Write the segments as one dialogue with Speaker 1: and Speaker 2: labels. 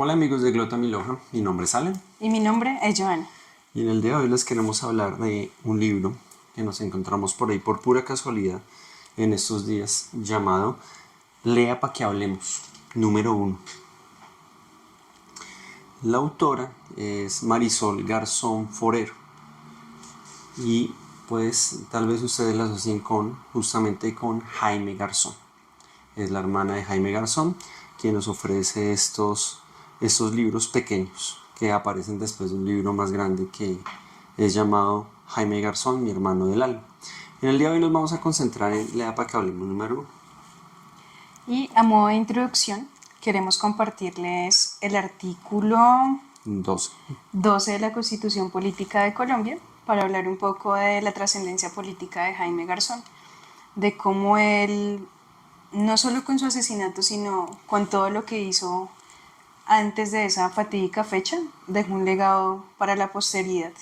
Speaker 1: Hola amigos de Glota Miloja, mi nombre es Allen
Speaker 2: Y mi nombre es Joana.
Speaker 1: y en el día de hoy les queremos hablar de un libro que nos encontramos por ahí por pura casualidad en estos días llamado Lea pa' que hablemos, número uno. La autora es Marisol Garzón Forero y pues tal vez ustedes la asocien justamente con Jaime Garzón. Es la hermana de Jaime Garzón quien nos ofrece estos libros pequeños que aparecen después de un libro más grande que es llamado Jaime Garzón, mi hermano del alma. En el día de hoy nos vamos a concentrar en Lea para que hablemos número uno.
Speaker 2: Y a modo de introducción, queremos compartirles el artículo
Speaker 1: 12.
Speaker 2: 12 de la Constitución Política de Colombia para hablar un poco de la trascendencia política de Jaime Garzón, de cómo él, no solo con su asesinato, sino con todo lo que hizo antes de esa fatídica fecha, dejó un legado para la posteridad,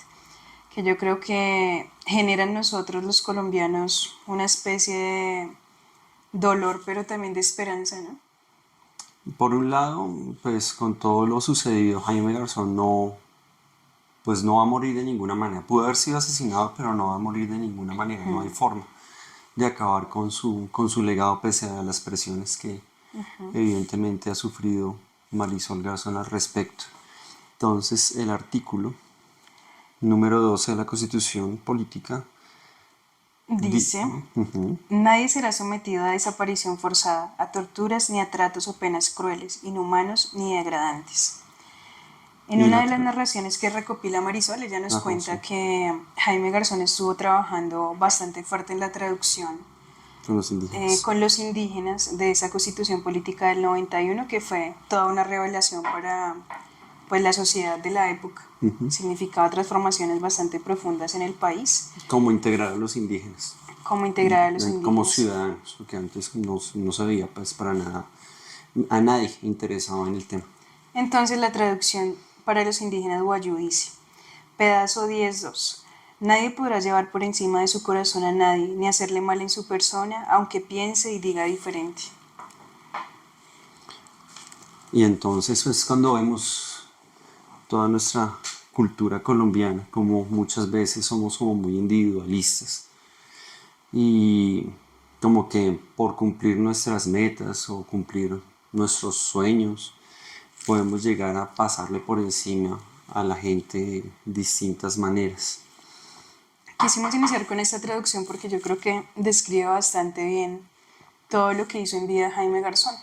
Speaker 2: que yo creo que genera en nosotros los colombianos una especie de dolor, pero también de esperanza, ¿no?
Speaker 1: Por un lado, pues con todo lo sucedido, Jaime Garzón pues no va a morir de ninguna manera. Pudo haber sido asesinado, pero no va a morir de ninguna manera. No hay forma de acabar con su legado pese a las presiones que evidentemente ha sufrido Marisol Garzón al respecto. Entonces, el artículo número 12 de la Constitución Política
Speaker 2: Dice, nadie será sometido a desaparición forzada, a torturas ni a tratos o penas crueles, inhumanos ni degradantes. En
Speaker 1: y
Speaker 2: una
Speaker 1: la
Speaker 2: de las narraciones que recopila Marisol, ella nos
Speaker 1: Ajá, sí,
Speaker 2: cuenta que Jaime Garzón estuvo trabajando bastante fuerte en la traducción
Speaker 1: con los indígenas.
Speaker 2: con los indígenas de esa constitución política del 91, que fue toda una revelación para pues, la sociedad de la época. Significaba transformaciones bastante profundas en el país,
Speaker 1: Cómo integrar a los indígenas
Speaker 2: cómo integrar a los
Speaker 1: como
Speaker 2: indígenas.
Speaker 1: ciudadanos, porque antes no se veía pues para nada, a nadie interesado en el tema.
Speaker 2: Entonces la traducción para los indígenas guayú dice, pedazo 10.2. Nadie podrá llevar por encima de su corazón a nadie, ni hacerle mal en su persona, aunque piense y diga diferente.
Speaker 1: Y entonces es cuando vemos toda nuestra cultura colombiana, como muchas veces somos como muy individualistas y como que por cumplir nuestras metas o cumplir nuestros sueños podemos llegar a pasarle por encima a la gente de distintas maneras.
Speaker 2: Quisimos iniciar con esta traducción porque yo creo que describe bastante bien todo lo que hizo en vida Jaime Garzón.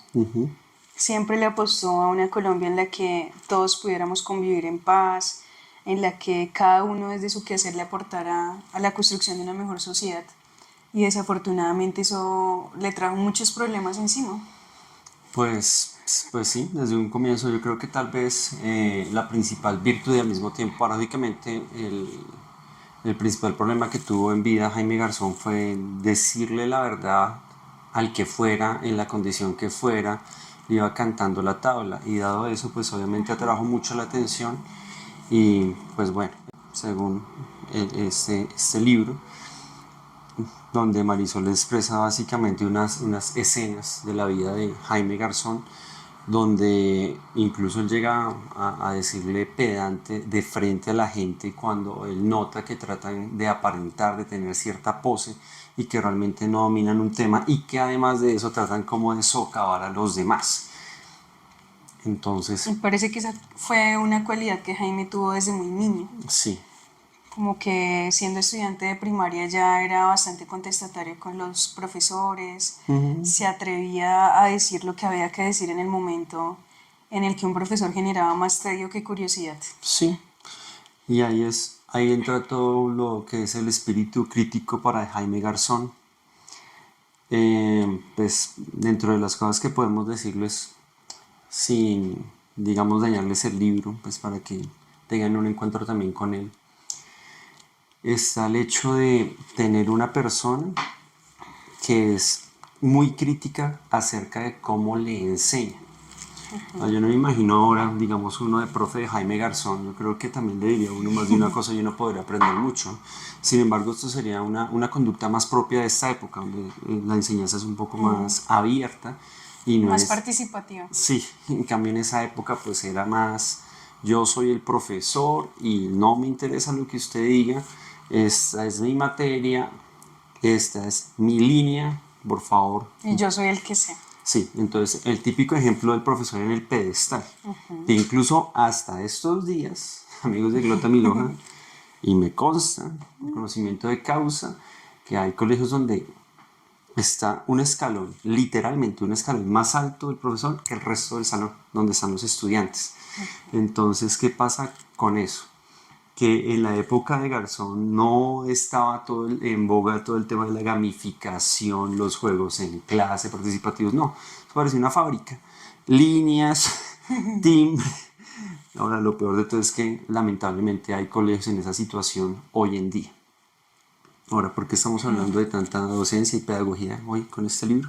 Speaker 2: Siempre le apostó a una Colombia en la que todos pudiéramos convivir en paz, en la que cada uno desde su quehacer le aportara a la construcción de una mejor sociedad. Y desafortunadamente eso le trajo muchos problemas encima.
Speaker 1: Pues sí, desde un comienzo yo creo que tal vez la principal virtud y al mismo tiempo paradójicamente el principal problema que tuvo en vida Jaime Garzón fue decirle la verdad al que fuera, en la condición que fuera, iba cantando la tabla y dado eso pues obviamente atrajo mucho la atención y pues bueno, según este libro, donde Marisol expresa básicamente unas escenas de la vida de Jaime Garzón, donde incluso él llega a decirle pedante de frente a la gente cuando él nota que tratan de aparentar, de tener cierta pose y que realmente no dominan un tema y que además de eso tratan como de socavar a los demás. Entonces,
Speaker 2: Me parece que esa fue una cualidad que Jaime tuvo desde muy niño.
Speaker 1: sí,
Speaker 2: Como que siendo estudiante de primaria ya era bastante contestatario con los profesores, se atrevía a decir lo que había que decir en el momento en el que un profesor generaba más tedio que curiosidad.
Speaker 1: sí, y ahí entra todo lo que es el espíritu crítico para Jaime Garzón. Pues dentro de las cosas que podemos decirles sin, digamos, dañarles el libro, pues para que tengan un encuentro también con él, está el hecho de tener una persona que es muy crítica acerca de cómo le enseña. Yo no me imagino ahora, digamos, uno de profe de Jaime Garzón, yo creo que también le diría a uno más de una cosa y uno podría aprender mucho. Sin embargo, esto sería una conducta más propia de esta época, donde la enseñanza es un poco más abierta Y no
Speaker 2: Más
Speaker 1: es,
Speaker 2: participativa.
Speaker 1: sí, en cambio en esa época pues era más, yo soy el profesor y no me interesa lo que usted diga, esta es mi materia, esta es mi línea, por favor.
Speaker 2: Y yo soy el que sé.
Speaker 1: Sí, entonces el típico ejemplo del profesor en el pedestal, que incluso hasta estos días, amigos de Glota Miloja, y me consta, el conocimiento de causa, que hay colegios donde está un escalón, literalmente un escalón más alto del profesor que el resto del salón, donde están los estudiantes. Entonces, ¿qué pasa con eso? Que en la época de Garzón no estaba en boga todo el tema de la gamificación, los juegos en clase, participativos, no, eso parecía una fábrica. Líneas, timbre. Ahora, lo peor de todo es que lamentablemente hay colegios en esa situación hoy en día. Ahora, ¿por qué estamos hablando de tanta docencia y pedagogía hoy con este libro?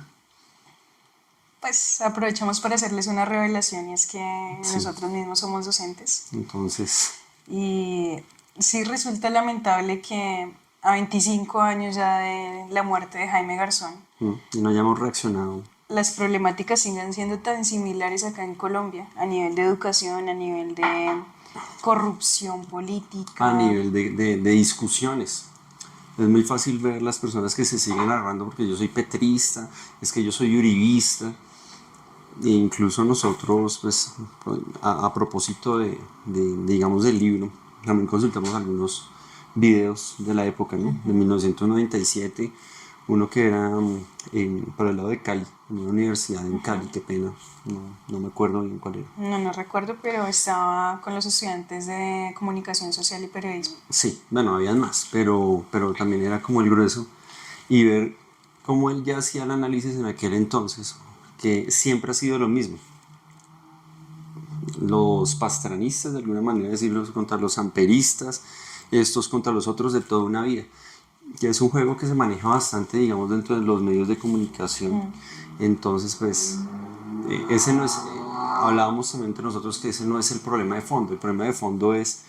Speaker 2: Pues aprovechamos para hacerles una revelación y es que
Speaker 1: Sí,
Speaker 2: nosotros mismos somos docentes.
Speaker 1: entonces,
Speaker 2: Y sí resulta lamentable que a 25 años ya de la muerte de Jaime Garzón,
Speaker 1: y no hayamos reaccionado
Speaker 2: las problemáticas sigan siendo tan similares acá en Colombia, a nivel de educación, a nivel de corrupción
Speaker 1: a
Speaker 2: política.
Speaker 1: nivel de discusiones. Es muy fácil ver las personas que se siguen agarrando porque yo soy petrista, es que yo soy uribista, e incluso nosotros, pues, a propósito digamos, del libro, también consultamos algunos videos de la época, ¿no? De 1997, uno que era por el lado de Cali, en una universidad en Cali, qué pena, no me acuerdo bien cuál era.
Speaker 2: No recuerdo, pero estaba con los estudiantes de comunicación social y periodismo.
Speaker 1: Sí, bueno, habían más, pero también era como el grueso. Y ver cómo él ya hacía el análisis en aquel entonces, que siempre ha sido lo mismo. Los pastranistas, de alguna manera decirlo, contra los amperistas, estos contra los otros de toda una vida. Que es un juego que se maneja bastante, digamos, dentro de los medios de comunicación. Entonces, pues, ese no es, hablábamos también entre nosotros que ese no es el problema de fondo. El problema de fondo es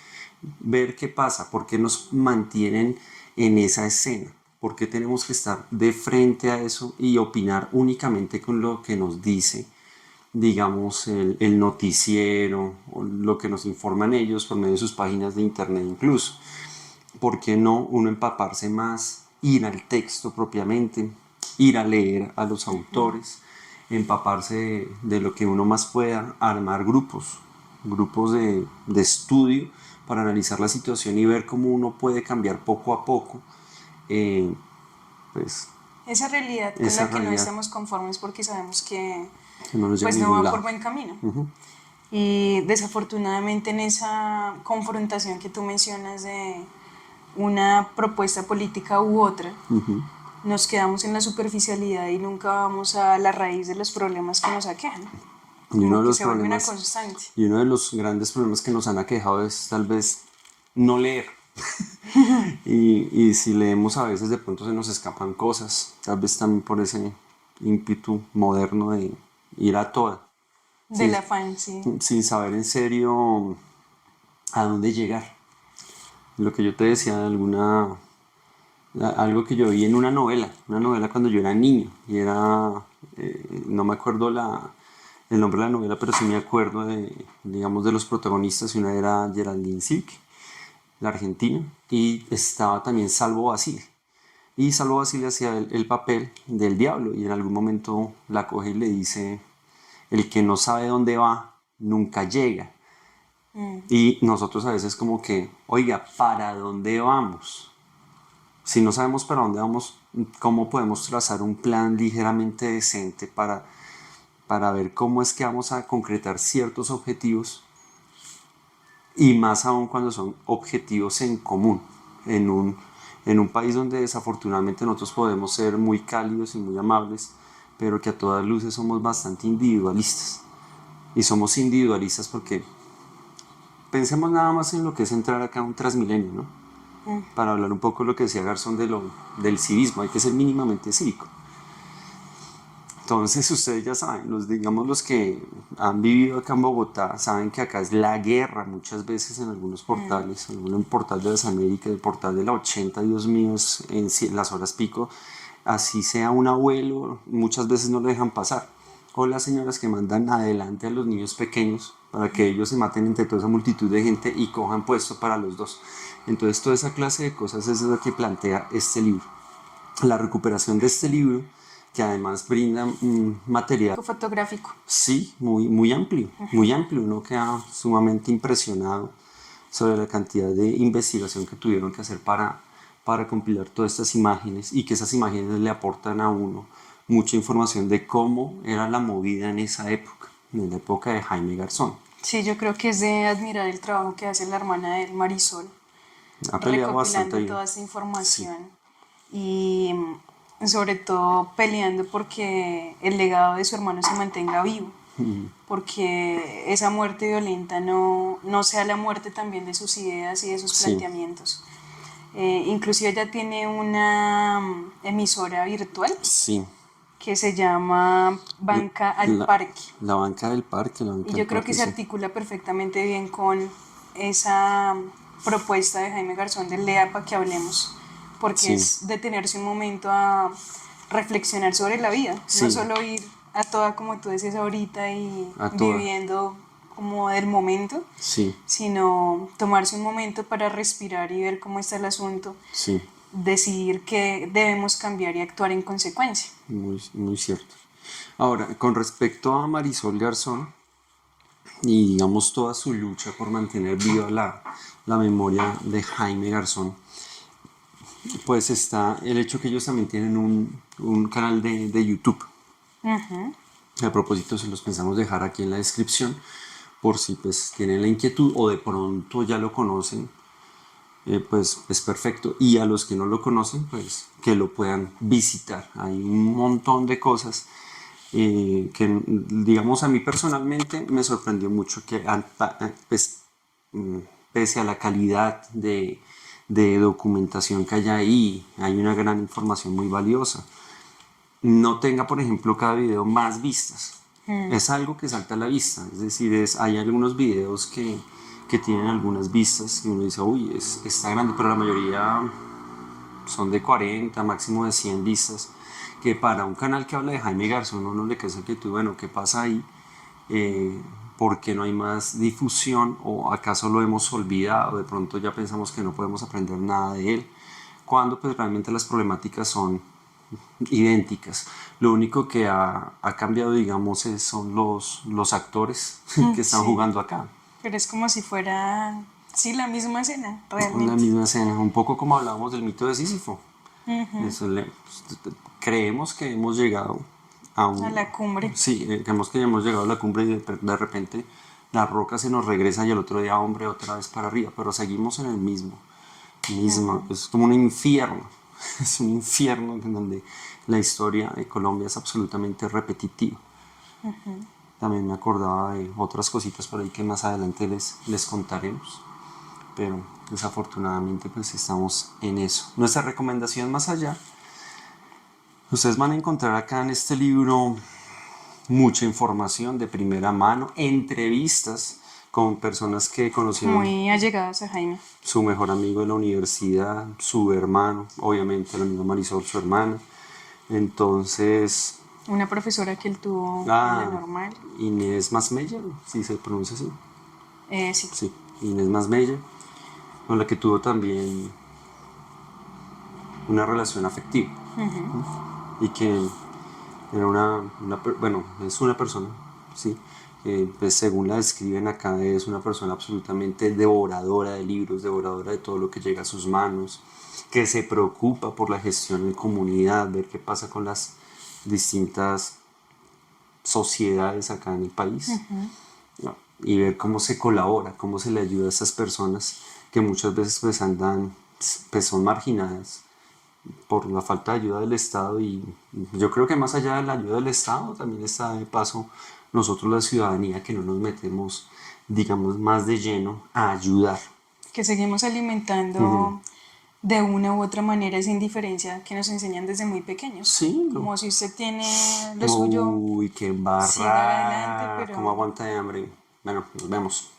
Speaker 1: ver qué pasa, por qué nos mantienen en esa escena, por qué tenemos que estar de frente a eso y opinar únicamente con lo que nos dice, digamos, el noticiero, o lo que nos informan ellos por medio de sus páginas de internet incluso. ¿Por qué no uno empaparse más, ir al texto propiamente, ir a leer a los autores, empaparse de lo que uno más pueda, armar grupos de estudio para analizar la situación y ver cómo uno puede cambiar poco a poco eh, pues,
Speaker 2: Esa realidad con
Speaker 1: esa
Speaker 2: la que no
Speaker 1: realidad
Speaker 2: estamos conformes porque sabemos que
Speaker 1: que no nos lleva a
Speaker 2: pues no
Speaker 1: ningún
Speaker 2: va por
Speaker 1: lado?
Speaker 2: buen camino. Y desafortunadamente en esa confrontación que tú mencionas de una propuesta política u otra, nos quedamos en la superficialidad y nunca vamos a la raíz de los problemas que nos aquejan.
Speaker 1: Y uno
Speaker 2: Como
Speaker 1: de
Speaker 2: que
Speaker 1: los
Speaker 2: se vuelve una
Speaker 1: problemas,
Speaker 2: constante.
Speaker 1: y uno de los grandes problemas que nos han aquejado es tal vez no leer. Y si leemos a veces de pronto se nos escapan cosas, tal vez también por ese ímpetu moderno de ir a toda,
Speaker 2: Del
Speaker 1: sin,
Speaker 2: afán, sí.
Speaker 1: sin saber en serio a dónde llegar. Lo que yo te decía de algo que yo vi en una novela cuando yo era niño, y era, no me acuerdo el nombre de la novela, pero sí me acuerdo digamos, de los protagonistas, y una era Geraldine Silk, la argentina, y estaba también Salvo Basile. Y Salvo Basile hacía el papel del diablo, y en algún momento la coge y le dice, el que no sabe dónde va, nunca llega. Y nosotros a veces como que, oiga, ¿para dónde vamos? Si no sabemos para dónde vamos, ¿cómo podemos trazar un plan ligeramente decente para ver cómo es que vamos a concretar ciertos objetivos? Y más aún cuando son objetivos en común, en un país donde desafortunadamente nosotros podemos ser muy cálidos y muy amables, pero que a todas luces somos bastante individualistas. Y somos individualistas porque pensemos nada más en lo que es entrar acá a un Transmilenio, ¿no? Para hablar un poco de lo que decía Garzón del civismo, hay que ser mínimamente cívico. Entonces ustedes ya saben, digamos los que han vivido acá en Bogotá, saben que acá es la guerra muchas veces en algunos portales, en el portal de las Américas, el portal de la 80, Dios mío, en las horas pico, así sea un abuelo, muchas veces no lo dejan pasar. o las señoras que mandan adelante a los niños pequeños para que ellos se maten entre toda esa multitud de gente y cojan puesto para los dos. Entonces toda esa clase de cosas es lo que plantea este libro. La recuperación de este libro, que además brinda material,
Speaker 2: Fotográfico.
Speaker 1: sí, muy amplio, muy amplio. Uno queda sumamente impresionado sobre la cantidad de investigación que tuvieron que hacer para compilar todas estas imágenes, y que esas imágenes le aportan a uno mucha información de cómo era la movida en esa época, en la época de Jaime Garzón.
Speaker 2: Sí, yo creo que es de admirar el trabajo que hace la hermana de Marisol,
Speaker 1: Ha peleado bastante
Speaker 2: recopilando
Speaker 1: bien.
Speaker 2: toda esta
Speaker 1: Sí,
Speaker 2: información y sobre todo peleando porque el legado de su hermano se mantenga vivo, porque esa muerte violenta no sea la muerte también de sus ideas y de sus
Speaker 1: sí,
Speaker 2: planteamientos. Inclusive ella tiene una emisora virtual
Speaker 1: sí.
Speaker 2: que se llama Banca al
Speaker 1: La,
Speaker 2: Parque.
Speaker 1: la banca del parque, la
Speaker 2: Y
Speaker 1: banca del
Speaker 2: yo creo que
Speaker 1: parque,
Speaker 2: se
Speaker 1: sí.
Speaker 2: articula perfectamente bien con esa propuesta de Jaime Garzón del Lea para que hablemos, porque
Speaker 1: Sí,
Speaker 2: es detenerse un momento a reflexionar sobre la vida, no
Speaker 1: sí,
Speaker 2: solo ir a toda, como tú dices ahorita, y
Speaker 1: a toda.
Speaker 2: viviendo como del momento,
Speaker 1: Sí,
Speaker 2: sino tomarse un momento para respirar y ver cómo está el asunto,
Speaker 1: sí,
Speaker 2: decidir que debemos cambiar y actuar en consecuencia.
Speaker 1: muy cierto. Ahora, con respecto a Marisol Garzón y digamos toda su lucha por mantener viva la memoria de Jaime Garzón, pues está el hecho que ellos también tienen un canal de YouTube. A propósito, se los pensamos dejar aquí en la descripción por si pues tienen la inquietud o de pronto ya lo conocen, pues es perfecto. Y a los que no lo conocen, pues que lo puedan visitar. Hay un montón de cosas que, digamos, a mí personalmente me sorprendió mucho que, pues, pese a la calidad de documentación que hay ahí, hay una gran información muy valiosa. No tenga, por ejemplo, cada video más vistas. Es algo que salta a la vista. Es decir, hay algunos videos que tienen algunas vistas y uno dice, uy, está grande, pero la mayoría son de 40, máximo de 100 vistas, que para un canal que habla de Jaime Garzón uno le queda que tú, bueno, ¿qué pasa ahí? ¿Por qué no hay más difusión? ¿O acaso lo hemos olvidado? De pronto ya pensamos que no podemos aprender nada de él, cuando pues realmente las problemáticas son idénticas. Lo único que ha cambiado, digamos, son los actores que están
Speaker 2: Sí,
Speaker 1: jugando acá.
Speaker 2: pero es como si fuera, sí, la misma escena,
Speaker 1: En la
Speaker 2: realmente.
Speaker 1: misma escena, un poco como hablábamos del mito de Sísifo. Eso creemos que hemos llegado a
Speaker 2: A
Speaker 1: un...
Speaker 2: la cumbre.
Speaker 1: Sí, creemos que hemos llegado a la cumbre y de repente la roca se nos regresa y el otro día, hombre, otra vez para arriba, pero seguimos en el mismo, es como un infierno, es un infierno en donde la historia de Colombia es absolutamente repetitiva. También me acordaba de otras cositas por ahí que más adelante les contaremos, pero desafortunadamente pues estamos en eso. Nuestra recomendación más allá, ustedes van a encontrar acá en este libro mucha información de primera mano, entrevistas con personas que conocieron
Speaker 2: Muy allegadas a Jaime.
Speaker 1: su mejor amigo de la universidad, su hermano, obviamente la misma Marisol, su hermana. Entonces,
Speaker 2: Una profesora que él tuvo en la normal.
Speaker 1: Inés Masmeyer, si se pronuncia así.
Speaker 2: Sí.
Speaker 1: Sí, Inés Masmeyer, con la que tuvo también una relación afectiva. Y que era bueno, es una persona, sí, que pues, según la describen acá, es una persona absolutamente devoradora de libros, devoradora de todo lo que llega a sus manos, que se preocupa por la gestión en comunidad, ver qué pasa con las distintas sociedades acá en el país, ¿no? Y ver cómo se colabora, cómo se le ayuda a esas personas que muchas veces pues andan, pues son marginadas por la falta de ayuda del Estado. Y yo creo que más allá de la ayuda del Estado también está de paso nosotros la ciudadanía, que no nos metemos, digamos, más de lleno a ayudar.
Speaker 2: Que seguimos alimentando de una u otra manera esa indiferencia que nos enseñan desde muy pequeños.
Speaker 1: Sí,
Speaker 2: Como si usted tiene lo
Speaker 1: como,
Speaker 2: suyo,
Speaker 1: uy, qué
Speaker 2: siga adelante,
Speaker 1: embarrada, cómo
Speaker 2: pero
Speaker 1: aguanta de hambre. Bueno, nos vemos,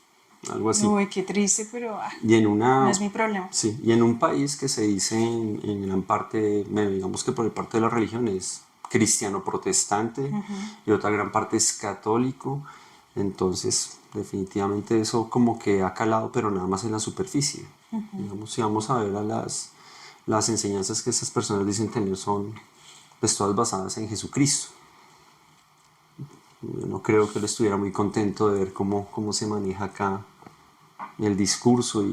Speaker 1: algo así.
Speaker 2: uy, qué triste, pero
Speaker 1: Y en
Speaker 2: no
Speaker 1: una,
Speaker 2: es mi problema.
Speaker 1: sí, y en un país que se dice en gran parte, bueno, digamos que por el parte de la religión es cristiano protestante y otra gran parte es católico. Entonces, definitivamente eso como que ha calado, pero nada más en la superficie. Digamos, si vamos a ver a las enseñanzas que estas personas dicen tener son pues todas basadas en Jesucristo. Yo no creo que él estuviera muy contento de ver cómo se maneja acá el discurso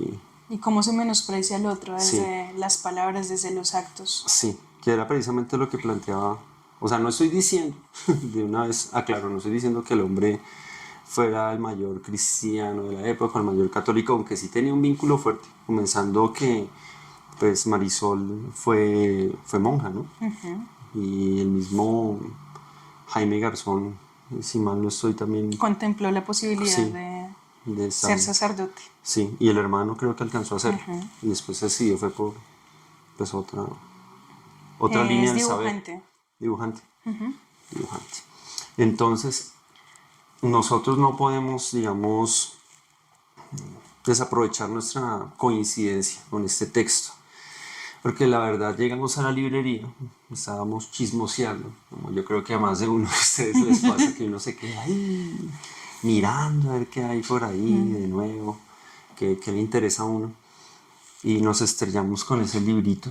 Speaker 2: Y cómo se menosprecia al otro
Speaker 1: sí,
Speaker 2: desde las palabras, desde los actos.
Speaker 1: sí, que era precisamente lo que planteaba. O sea, no estoy diciendo, de una vez aclaro, no estoy diciendo que el hombre fuera el mayor cristiano de la época, el mayor católico, aunque sí tenía un vínculo fuerte, comenzando que pues Marisol fue monja, ¿no? Y el mismo Jaime Garzón, si mal no estoy también,
Speaker 2: Contempló la posibilidad
Speaker 1: sí,
Speaker 2: de
Speaker 1: de
Speaker 2: ser
Speaker 1: estar,
Speaker 2: sacerdote.
Speaker 1: sí, y el hermano creo que alcanzó a hacerlo, y después se decidió, fue por pues otra línea
Speaker 2: Es
Speaker 1: del saber,
Speaker 2: dibujante.
Speaker 1: dibujante, dibujante. Entonces, nosotros no podemos, digamos, desaprovechar nuestra coincidencia con este texto. Porque la verdad llegamos a la librería, estábamos chismoseando, como yo creo que a más de uno de ustedes les pasa que uno se queda ahí mirando a ver qué hay por ahí de nuevo, qué le interesa a uno. Y nos estrellamos con ese librito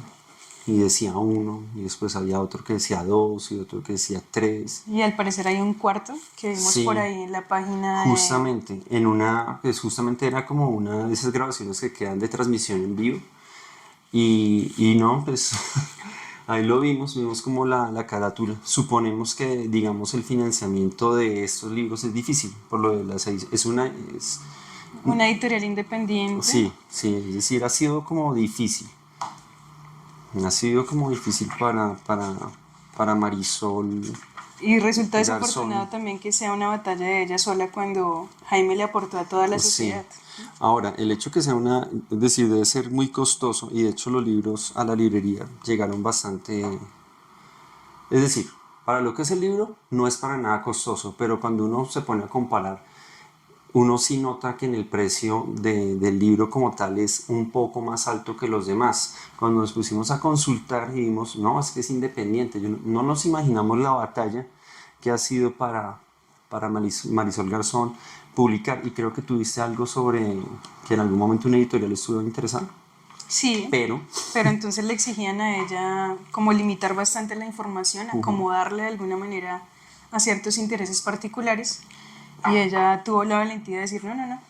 Speaker 1: y decía uno, y después había otro que decía dos y otro que decía tres.
Speaker 2: Y al parecer hay un cuarto que vimos por
Speaker 1: Sí,
Speaker 2: ahí en la página de...
Speaker 1: justamente, en una, pues justamente era como una de esas grabaciones que quedan de transmisión en vivo. Y no, pues ahí lo vimos como la carátula. Suponemos que, digamos, el financiamiento de estos libros es difícil, por lo de las es una,
Speaker 2: Una editorial independiente.
Speaker 1: sí, sí, es decir, ha sido como difícil. Ha sido como difícil para Marisol
Speaker 2: Y resulta desafortunado
Speaker 1: Garzón.
Speaker 2: también que sea una batalla de ella sola cuando Jaime le aportó a toda la
Speaker 1: Sí.
Speaker 2: sociedad.
Speaker 1: Ahora, el hecho que sea una, es decir, debe ser muy costoso y de hecho los libros a la librería llegaron bastante. Es decir, para lo que es el libro no es para nada costoso, pero cuando uno se pone a comparar, uno sí nota que en el precio del libro como tal es un poco más alto que los demás. Cuando nos pusimos a consultar y vimos, no, es que es independiente, no nos imaginamos la batalla que ha sido para Marisol Garzón publicar, y creo que tuviste algo sobre que en algún momento una editorial estuvo interesada,
Speaker 2: Sí,
Speaker 1: pero
Speaker 2: pero entonces le exigían a ella como limitar bastante la información, acomodarle de alguna manera a ciertos intereses particulares. Y ella tuvo la valentía de decir, no, no, no,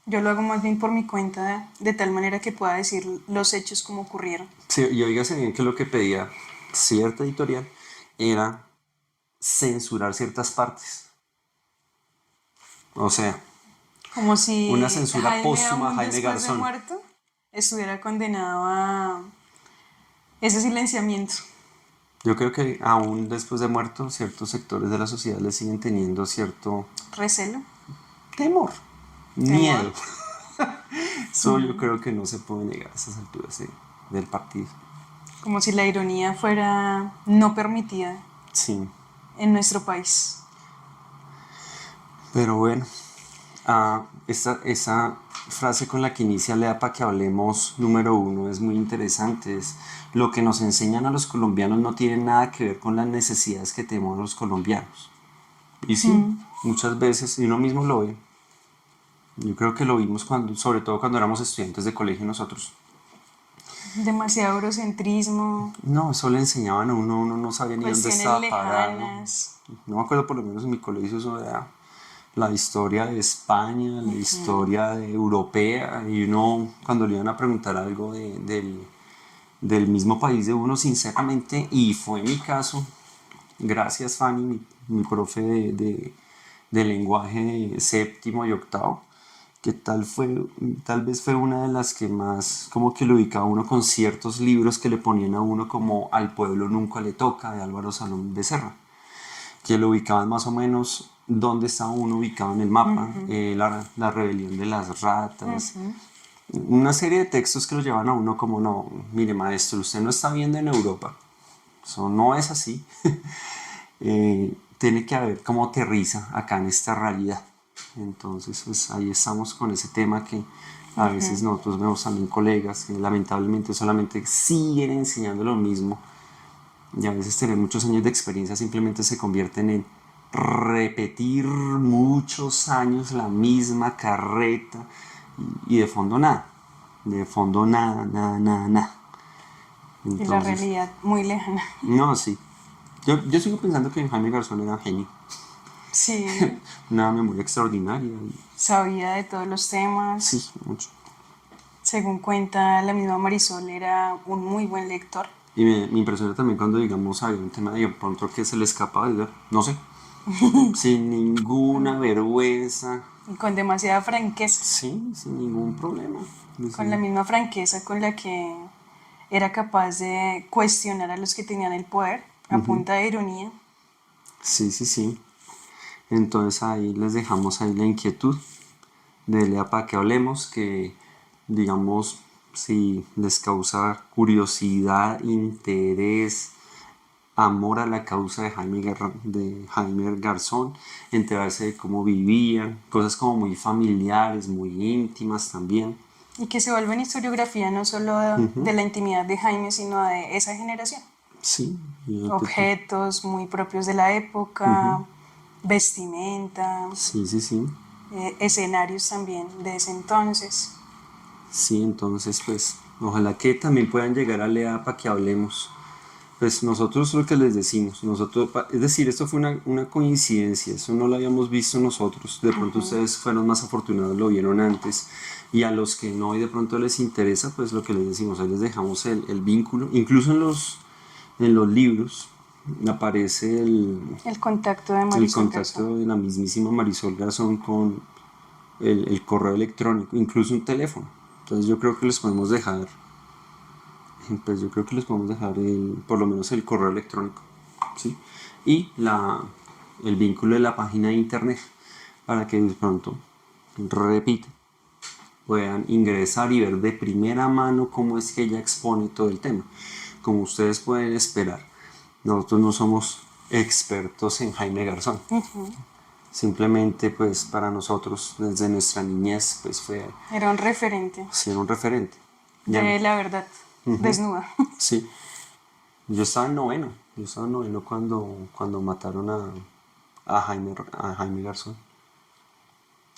Speaker 2: yo lo hago más bien por mi cuenta, de tal manera que pueda decir los hechos como ocurrieron.
Speaker 1: sí, y oígase bien que lo que pedía cierta editorial era censurar ciertas partes. O sea,
Speaker 2: Como
Speaker 1: una
Speaker 2: si
Speaker 1: censura
Speaker 2: Jaime
Speaker 1: póstuma a
Speaker 2: aún
Speaker 1: Jaime
Speaker 2: después de
Speaker 1: Garzón.
Speaker 2: muerto estuviera condenado a ese silenciamiento.
Speaker 1: Yo creo que aún después de muerto, ciertos sectores de la sociedad le siguen teniendo cierto
Speaker 2: Recelo,
Speaker 1: temor,
Speaker 2: temor,
Speaker 1: miedo. Eso yo creo que no se puede negar a esas alturas del partido.
Speaker 2: como si la ironía fuera no permitida
Speaker 1: Sí,
Speaker 2: en nuestro país.
Speaker 1: pero bueno, esa frase con la que inicia Lea para que hablemos número uno es muy interesante. Es, lo que nos enseñan a los colombianos no tiene nada que ver con las necesidades que tenemos los colombianos. Y sí, muchas veces, y uno mismo lo ve. Yo creo que lo vimos cuando, sobre todo cuando éramos estudiantes de colegio nosotros.
Speaker 2: Demasiado eurocentrismo,
Speaker 1: No, eso le enseñaban a uno no sabía ni dónde
Speaker 2: cuestiones
Speaker 1: estaba parado.
Speaker 2: lejanas.
Speaker 1: No me acuerdo, por lo menos en mi colegio eso era la historia de España, la historia europea, y uno cuando le iban a preguntar algo del mismo país de uno, sinceramente, y fue mi caso, gracias Fanny, mi profe de lenguaje séptimo y octavo, que tal vez fue una de las que más como que lo ubicaba uno con ciertos libros que le ponían a uno como Al pueblo nunca le toca de Álvaro Salón Becerra, que lo ubicaban más o menos donde estaba uno ubicado en el mapa, la rebelión de las ratas, una serie de textos que lo llevan a uno como, no, mire maestro, usted no está viendo en Europa, eso no es así. Tiene que haber como aterriza acá en esta realidad. Entonces, pues ahí estamos con ese tema que a veces nosotros vemos también colegas que lamentablemente solamente siguen enseñando lo mismo Y a veces tener muchos años de experiencia simplemente se convierten en repetir muchos años la misma carreta y de fondo nada. De fondo nada, nada, nada, nada.
Speaker 2: Y la
Speaker 1: Entonces,
Speaker 2: realidad muy lejana.
Speaker 1: no, sí. Yo sigo pensando que Jaime Garzón era un genio.
Speaker 2: Sí,
Speaker 1: Una memoria extraordinaria.
Speaker 2: sabía de todos los
Speaker 1: Sí,
Speaker 2: temas.
Speaker 1: mucho.
Speaker 2: Según cuenta la misma Marisol, era un muy buen lector.
Speaker 1: Y me impresiona también cuando, digamos, hay un tema de pronto que se le escapa, diga, no sé, sin ninguna vergüenza,
Speaker 2: Y con demasiada franqueza.
Speaker 1: sí, sin ningún problema.
Speaker 2: Con la
Speaker 1: Decir,
Speaker 2: misma franqueza con la que era capaz de cuestionar a los que tenían el poder a punta de ironía.
Speaker 1: sí, sí, sí. Entonces ahí les dejamos ahí la inquietud de Lea para que hablemos, que digamos, si les causa curiosidad, interés, amor a la causa de Jaime Garzón, enterarse de cómo vivían, cosas como muy familiares, muy íntimas también.
Speaker 2: Y que se vuelve en historiografía no solo de la intimidad de Jaime, sino de esa generación.
Speaker 1: Sí,
Speaker 2: Objetos muy propios de la época, vestimenta,
Speaker 1: sí, sí, sí.
Speaker 2: escenarios también de ese entonces.
Speaker 1: Sí, entonces pues ojalá que también puedan llegar a Lea para que hablemos. Pues nosotros lo que les decimos, es decir, esto fue una coincidencia, eso no lo habíamos visto nosotros, de pronto ustedes fueron más afortunados, lo vieron antes, y a los que no y de pronto les interesa, pues lo que les decimos, ahí les dejamos el vínculo, incluso en los libros aparece
Speaker 2: El contacto de
Speaker 1: el
Speaker 2: Marisol Garzón.
Speaker 1: contacto de la mismísima Marisol Garzón con el correo electrónico, incluso un teléfono. Entonces yo creo que les podemos dejar, pues yo creo que les podemos dejar por lo menos el correo electrónico, ¿sí? Y el vínculo de la página de internet para que de pronto, repito, puedan ingresar y ver de primera mano cómo es que ella expone todo el tema. Como ustedes pueden esperar, nosotros no somos expertos en Jaime Garzón. Simplemente pues para nosotros desde nuestra niñez pues fue
Speaker 2: Era un referente
Speaker 1: sí, era un referente. Ya,
Speaker 2: de la verdad desnuda.
Speaker 1: sí. Yo estaba en noveno cuando mataron a Jaime Garzón.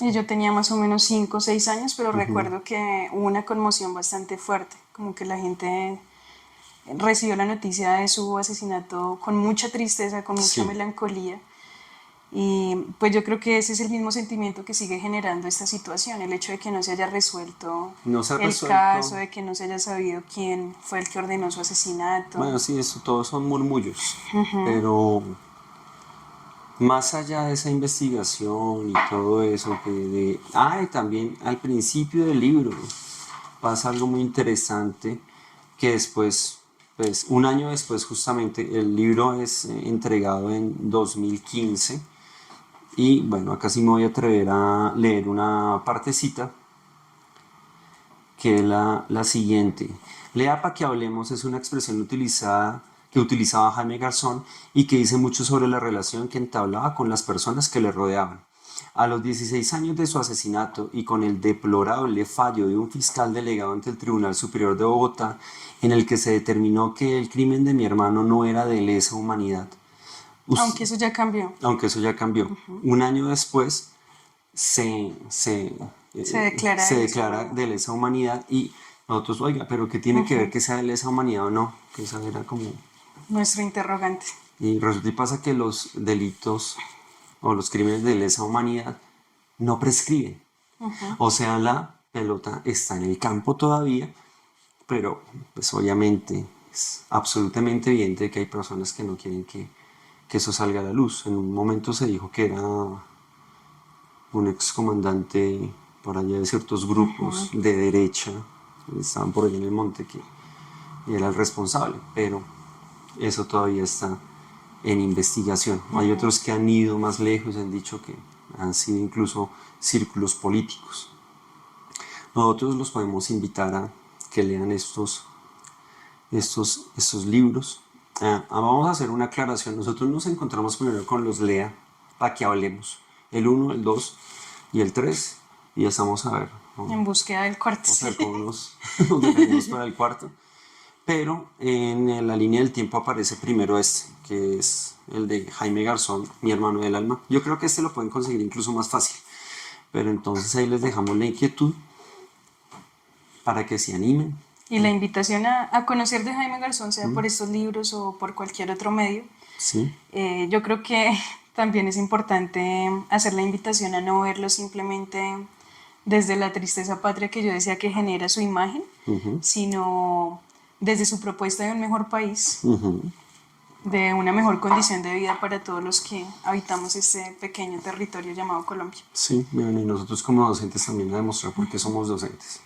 Speaker 2: Y yo tenía más o menos 5 o 6 años, pero recuerdo que hubo una conmoción bastante fuerte, como que la gente recibió la noticia de su asesinato con mucha tristeza, con mucha
Speaker 1: Sí,
Speaker 2: melancolía. Y pues yo creo que ese es el mismo sentimiento que sigue generando esta situación, el hecho de que no se haya resuelto
Speaker 1: no se ha
Speaker 2: el
Speaker 1: resuelto.
Speaker 2: caso, de que no se haya sabido quién fue el que ordenó su asesinato.
Speaker 1: Bueno, sí, eso todos son murmullos, pero más allá de esa investigación y todo eso, y también al principio del libro pasa algo muy interesante que después, pues un año después justamente, el libro es entregado en 2015 y bueno, acá sí me voy a atrever a leer una partecita que es la siguiente. Lea para que hablemos es una expresión que utilizaba Jaime Garzón y que dice mucho sobre la relación que entablaba con las personas que le rodeaban. A los 16 años de su asesinato y con el deplorable fallo de un fiscal delegado ante el Tribunal Superior de Bogotá, en el que se determinó que el crimen de mi hermano no era de lesa humanidad,
Speaker 2: Aunque eso ya cambió.
Speaker 1: aunque eso ya cambió. Un año después se, se,
Speaker 2: Se declara
Speaker 1: se
Speaker 2: de lesa
Speaker 1: declara
Speaker 2: humanidad.
Speaker 1: de lesa humanidad y nosotros, oiga, pero ¿qué tiene que ver que sea de lesa humanidad o no? Que esa era como...
Speaker 2: Nuestro interrogante.
Speaker 1: Y resulta y pasa que los delitos o los crímenes de lesa humanidad no prescriben. O sea, la pelota está en el campo todavía, pero pues obviamente es absolutamente evidente que hay personas que no quieren que eso salga a la luz. En un momento se dijo que era un excomandante por allá de ciertos grupos de derecha, estaban por allá en el monte, que era el responsable, pero eso todavía está en investigación. Hay otros que han ido más lejos y han dicho que han sido incluso círculos políticos. Nosotros los podemos invitar a que lean estos libros. Vamos a hacer una aclaración. Nosotros nos encontramos primero con los LEA para que hablemos. El uno, el 2 y el 3. Y ya estamos a ver.
Speaker 2: En búsqueda del cuarto,
Speaker 1: Vamos a
Speaker 2: sí.
Speaker 1: ver cómo nos definimos para el cuarto. pero en la línea del tiempo aparece primero este, que es el de Jaime Garzón, Mi hermano del alma. Yo creo que este lo pueden conseguir incluso más fácil, pero entonces ahí les dejamos la inquietud para que se animen.
Speaker 2: Y la invitación a conocer de Jaime Garzón, sea por estos libros o por cualquier otro medio,
Speaker 1: Sí,
Speaker 2: yo creo que también es importante hacer la invitación a no verlo simplemente desde la tristeza patria que yo decía que genera su imagen, sino desde su propuesta de un mejor país, de una mejor condición de vida para todos los que habitamos este pequeño territorio llamado Colombia.
Speaker 1: sí, bueno, y nosotros como docentes también a demostrar por qué somos docentes.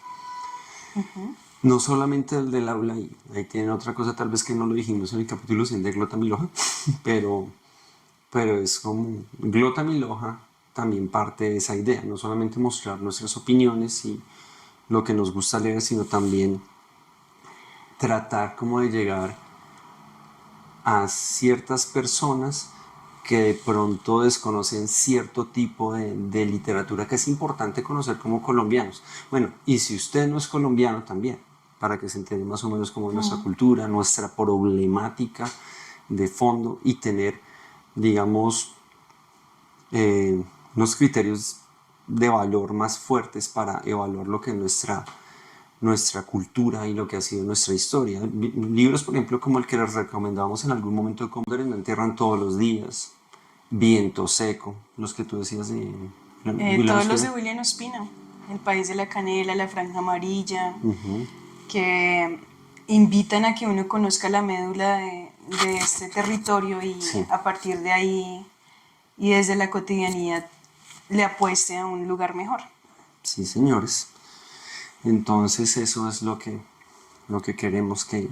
Speaker 1: No solamente el del aula, y ahí tienen otra cosa tal vez que no lo dijimos en el capítulo 100 de Glota Miloja, pero, pero es como Glota Miloja también parte de esa idea, no solamente mostrar nuestras opiniones y lo que nos gusta leer, sino también tratar como de llegar a ciertas personas que de pronto desconocen cierto tipo de literatura que es importante conocer como colombianos. Bueno, y si usted no es colombiano también, para que se entere más o menos como nuestra cultura, nuestra problemática de fondo y tener, digamos, unos criterios de valor más fuertes para evaluar lo que es nuestra cultura y lo que ha sido nuestra historia. Libros, por ejemplo, como el que les recomendamos en algún momento de Cóndores no entierran todos los días, Viento Seco, los que tú decías de William
Speaker 2: Todos los
Speaker 1: Ospina.
Speaker 2: de William Ospina, El País de la Canela, La Franja Amarilla, que invitan a que uno conozca la médula de este territorio y
Speaker 1: Sí,
Speaker 2: a partir de ahí y desde la cotidianidad le apueste a un lugar mejor.
Speaker 1: sí, señores. Entonces eso es lo que queremos que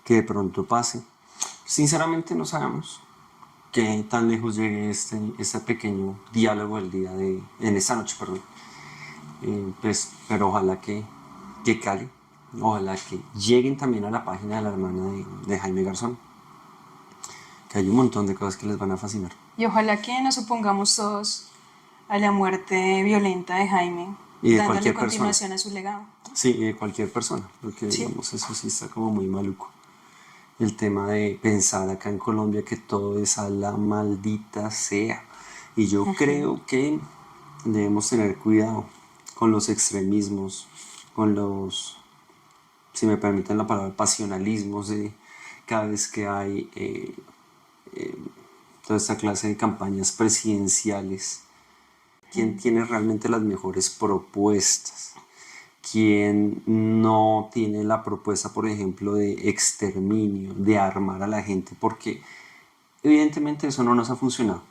Speaker 1: de pronto pase. Sinceramente no sabemos qué tan lejos llegue este pequeño diálogo en esta noche, perdón. Pues, pero ojalá que cale, ojalá que lleguen también a la página de la hermana de Jaime Garzón, que hay un montón de cosas que les van a fascinar.
Speaker 2: Y ojalá que nos opongamos todos a la muerte violenta de Jaime,
Speaker 1: Y de
Speaker 2: dándole
Speaker 1: cualquier persona.
Speaker 2: continuación a su legado.
Speaker 1: Sí, y de cualquier persona, porque
Speaker 2: Sí.
Speaker 1: digamos eso sí está como muy maluco. El tema de pensar acá en Colombia que todo es a la maldita sea. Y yo creo que debemos tener cuidado con los extremismos, con los, si me permiten la palabra, pasionalismos de cada vez que hay toda esta clase de campañas presidenciales. ¿Quién tiene realmente las mejores propuestas? ¿Quién no tiene la propuesta, por ejemplo, de exterminio, de armar a la gente? Porque evidentemente eso no nos ha funcionado.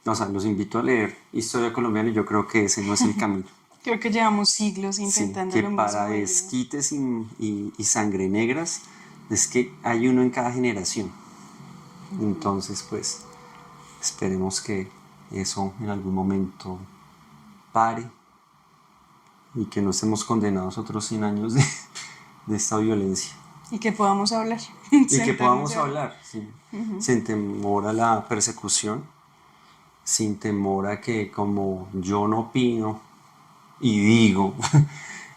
Speaker 1: O sea, los invito a leer Historia Colombiana y yo creo que ese no es el camino.
Speaker 2: Creo que llevamos siglos
Speaker 1: Sí, que
Speaker 2: intentándolo
Speaker 1: para
Speaker 2: mismo
Speaker 1: desquites y sangre negras es que hay uno en cada generación. Entonces, pues, esperemos que eso en algún momento pare y que no estemos condenados otros 100 años de esta violencia.
Speaker 2: y que podamos hablar.
Speaker 1: Y que podamos hablar, sí, sin temor a la persecución, sin temor a que como yo no opino y digo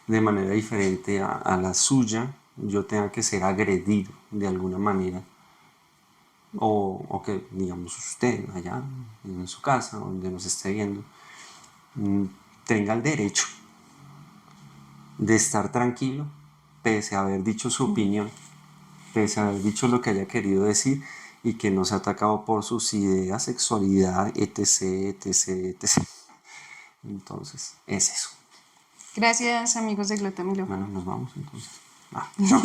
Speaker 1: de manera diferente a la suya, yo tenga que ser agredido de alguna manera. O que, digamos, usted allá en su casa, donde nos esté viendo, tenga el derecho de estar tranquilo, pese a haber dicho su opinión, pese a haber dicho lo que haya querido decir y que no se ha atacado por sus ideas, sexualidad, etc, etc, etc. Entonces, es eso.
Speaker 2: Gracias, amigos de Glota Milo.
Speaker 1: Bueno, nos vamos entonces. Chao.